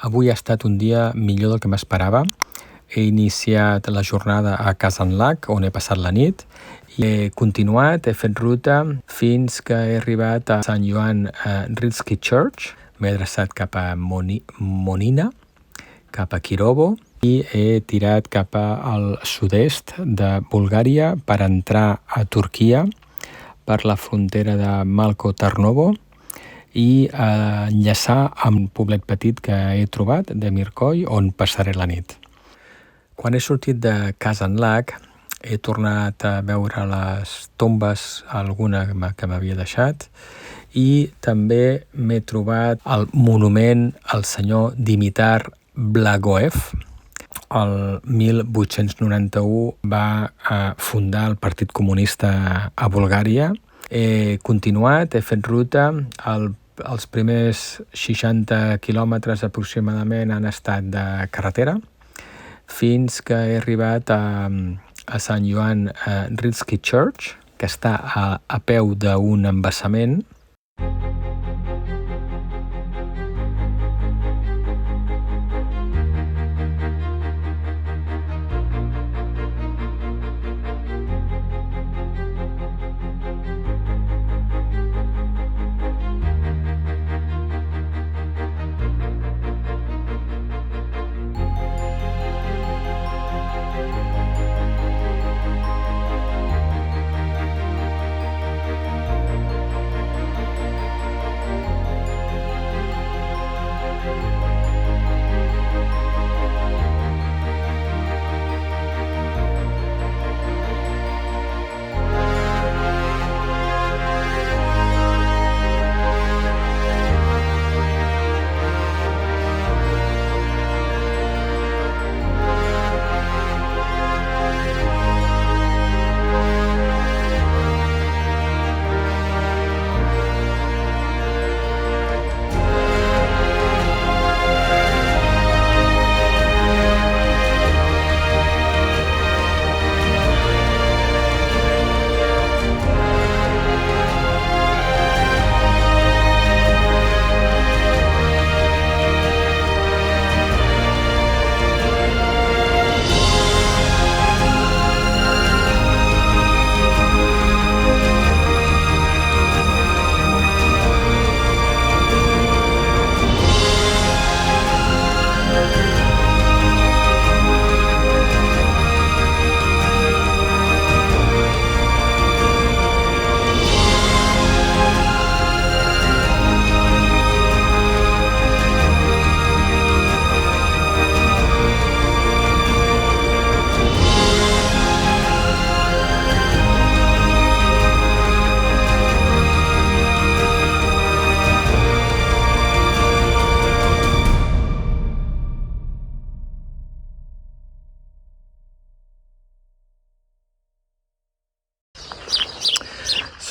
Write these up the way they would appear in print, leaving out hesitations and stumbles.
Avui ha estat un dia millor del que m'esperava. He iniciat la jornada a Casanlac, on he passat la nit, i he continuat, he fet ruta fins que he arribat a Sant Joan Rilsky Church. M'he adreçat cap a Monina, cap a Kirovo, i he tirat cap al sud-est de Bulgària per entrar a Turquia per la frontera de Malko Tarnovo i enllaçar amb un poblet petit que he trobat, de Mirkoi, on passaré la nit. Quan he sortit de Casanlac, he tornat a veure les tombes, alguna que m'havia deixat, i també m'he trobat el monument al senyor Dimitar Blagoev. El 1891 va fundar el Partit Comunista a Bulgària. He continuat, he fet ruta. Els primers 60 quilòmetres aproximadament han estat de carretera, fins que he arribat a Sant Joan Rilsky Church, que està a peu d'un embassament.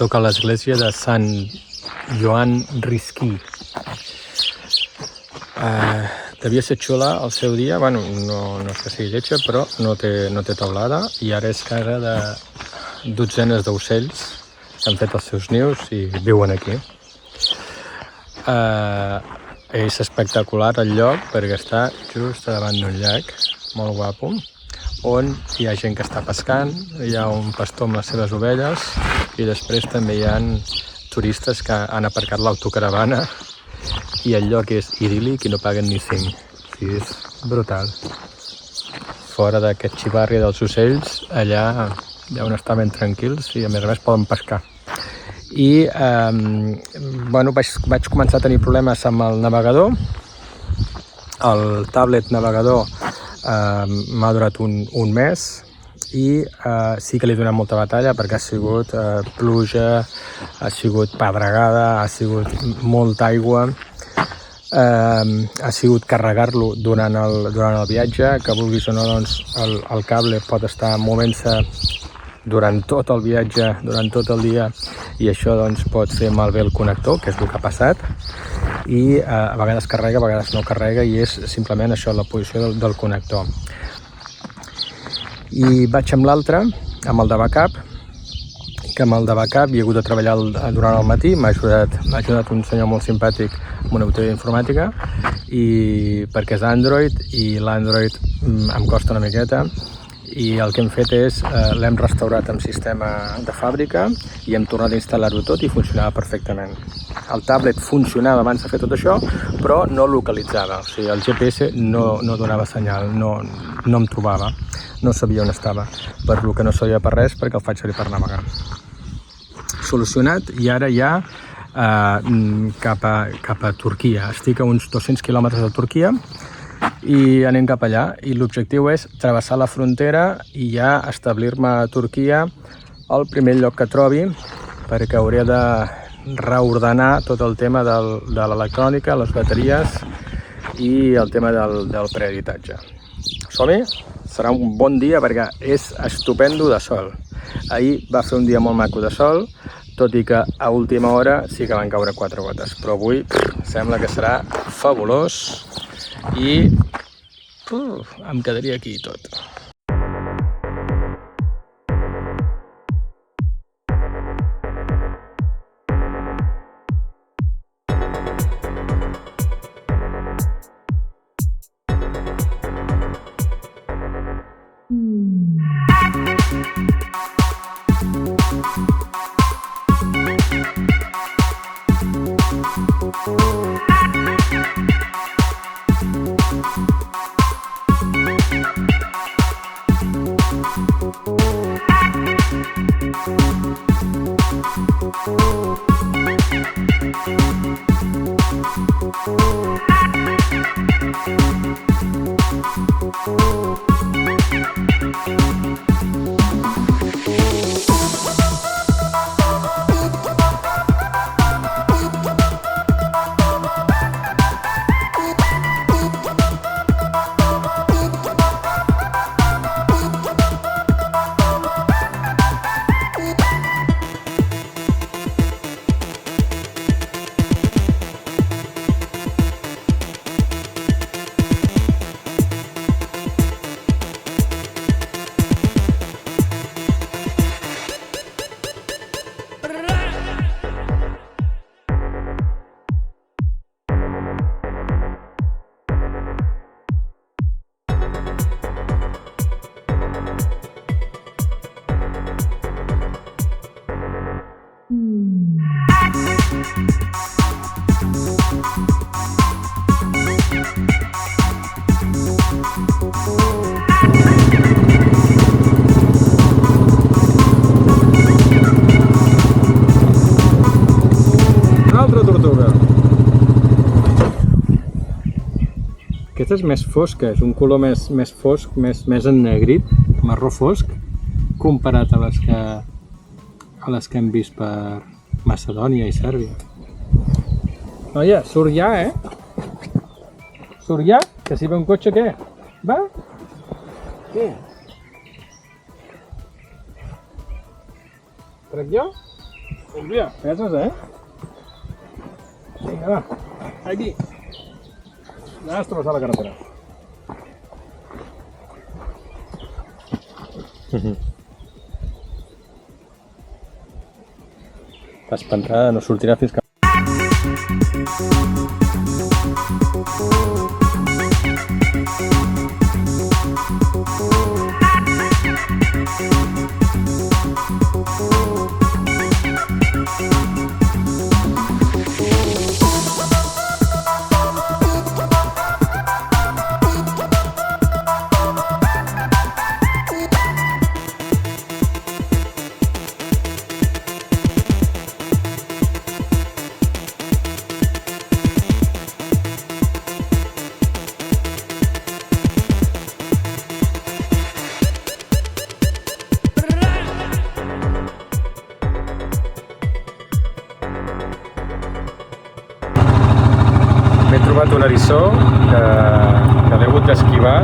Soc a l'església de Sant Joan Rilsky. Devia ser xula el seu dia, no és que sigui lletja, però no té teulada, i ara és casa de dotzenes d'ocells que han fet els seus nius i viuen aquí. És espectacular el lloc perquè està just davant d'un llac, molt guapo, on hi ha gent que està pescant, hi ha un pastor amb les seves ovelles i després també hi ha turistes que han aparcat l'autocaravana i el lloc és idíl·lic i no paguen ni 5. O sigui, és brutal. Fora d'aquest xivarri dels ocells, allà deuen estar ben tranquils i a més poden pescar. I vaig començar a tenir problemes amb el navegador. El tablet navegador m'ha durat un mes i sí que li he donat molta batalla perquè ha sigut pluja, ha sigut pedregada, ha sigut molta aigua, ha sigut carregar-lo durant el viatge, que vulguis o no, doncs el cable pot estar movent-se durant tot el viatge, durant tot el dia, i això doncs pot fer malbé el connector, que és el que ha passat, i a vegades carrega, a vegades no carrega, i és simplement això, la posició del connector. I vaig amb l'altre, amb el de backup, que amb el de backup hi he hagut de treballar durant el matí. M'ha ajudat un senyor molt simpàtic amb una botella d'informàtica, i perquè és Android i l'Android em costa una miqueta, i el que hem fet és l'hem restaurat amb sistema de fàbrica i hem tornat a instal·lar-ho tot i funcionava perfectament. El tablet funcionava abans de fer tot això, però no localitzava, o sigui, el GPS no donava senyal, no em trobava, no sabia on estava, per lo que no sabia per res, perquè el faig servir per navegar. Solucionat, i ara ja cap a Turquia. Estic a uns 200 quilòmetres de Turquia i anem cap allà, i l'objectiu és travessar la frontera i ja establir-me a Turquia al primer lloc que trobi, perquè hauré de reordenar tot el tema de l'electrònica, les bateries i el tema del preeditatge. Som-hi? Serà un bon dia perquè és estupendo de sol. Ahir va fer un dia molt maco de sol, tot i que a última hora sí que van caure 4 gotes, però avui sembla que serà fabulós i em quedaria aquí tot. Aquesta és més fosca, és un color més fosc, més ennegrit, marró fosc, comparat a les que hem vist per Macedònia i Sèrbia. Noia, surt ja, Surt ja? Que si ve un cotxe, què? Va? Què? Trec jo? Hòstia, peses, Vinga, va, aquí. Ja has travessat la carretera. L'espantada no sortirà fins que... M'he trobat un eriçó que l'he hagut d'esquivar,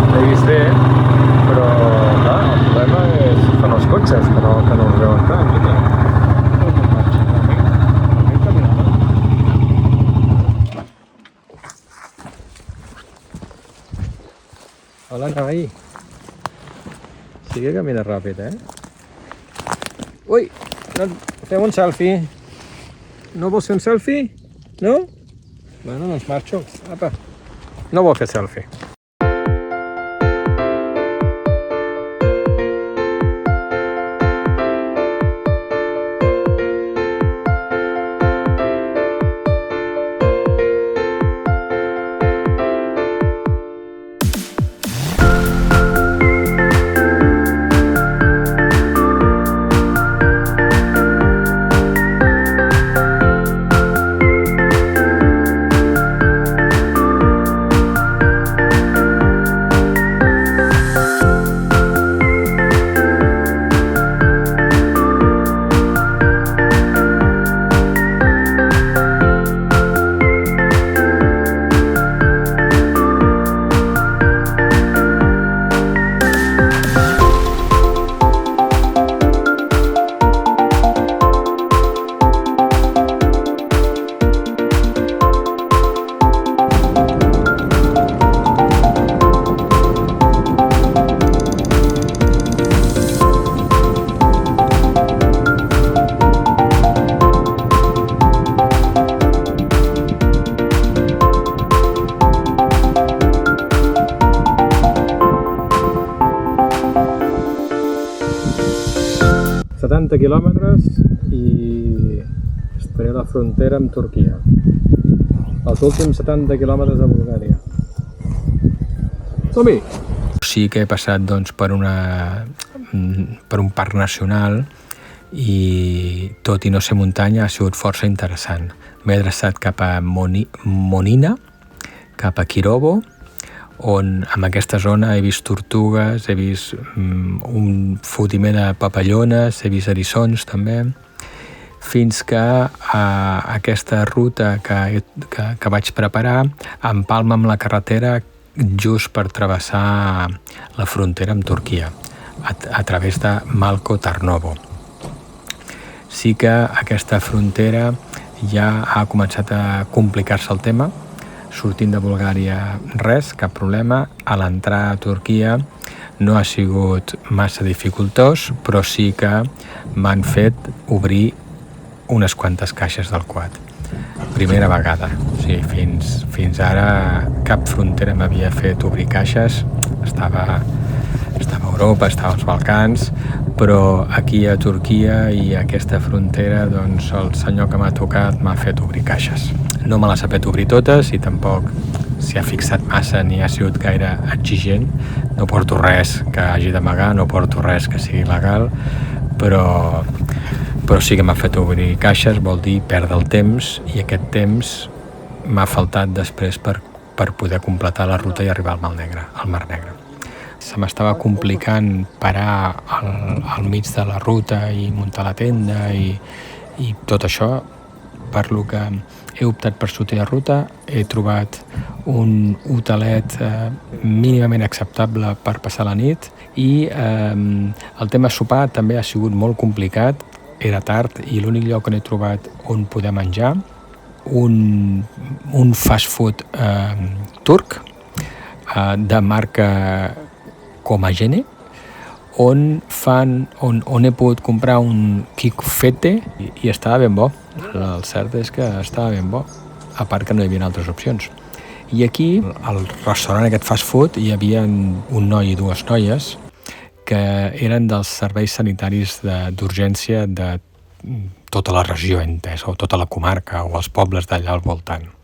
l'he vist bé, però clar, el problema són els cotxes, que no els veuen tant. Hola, Navai. Sí que camina ràpid, Ui, no, fem un selfie. No vols fer un selfie? No? Bueno, doncs marxo. Apa. No vol fer selfie. ...70 quilòmetres i estaré a la frontera amb Turquia. Els últims 70 quilòmetres de Bulgària. Som-hi! Sí que he passat doncs, per un parc nacional i tot i no ser muntanya ha sigut força interessant. M'he adreçat cap a Monina, cap a Kirovo, on en aquesta zona he vist tortugues, he vist un fotimer de papallones, he vist eriçons també, fins que aquesta ruta que vaig preparar empalma amb la carretera just per travessar la frontera amb Turquia, a través de Malko Tarnovo. Sí que aquesta frontera ja ha començat a complicar-se el tema. Sortint de Bulgària res, cap problema. A l'entrar a Turquia no ha sigut massa dificultós, però sí que m'han fet obrir unes quantes caixes del quad. Primera vegada. O sigui, fins ara cap frontera m'havia fet obrir caixes. Estava a Europa, estava als Balcans, però aquí a Turquia i a aquesta frontera doncs el senyor que m'ha tocat m'ha fet obrir caixes. No me les ha fet obrir totes i tampoc s'hi ha fixat massa ni ha sigut gaire exigent. No porto res que hagi d'amagar, no porto res que sigui legal, però sí que m'ha fet obrir caixes, vol dir perdre el temps, i aquest temps m'ha faltat després per poder completar la ruta i arribar al Mar Negre. Se m'estava complicant parar al mig de la ruta i muntar la tenda i tot això, per lo que he optat per sortir de ruta. He trobat un hotelet mínimament acceptable per passar la nit i el tema sopar també ha sigut molt complicat. Era tard i l'únic lloc on he trobat on poder menjar un fast food turc de marca Comagene, on he pogut comprar un kikfete i estava ben bo. El cert és que estava ben bo, a part que no hi havia altres opcions. I aquí, al restaurant aquest fast food, hi havia un noi i dues noies que eren dels serveis sanitaris d'urgència de tota la regió, entès, o tota la comarca, o els pobles d'allà al voltant.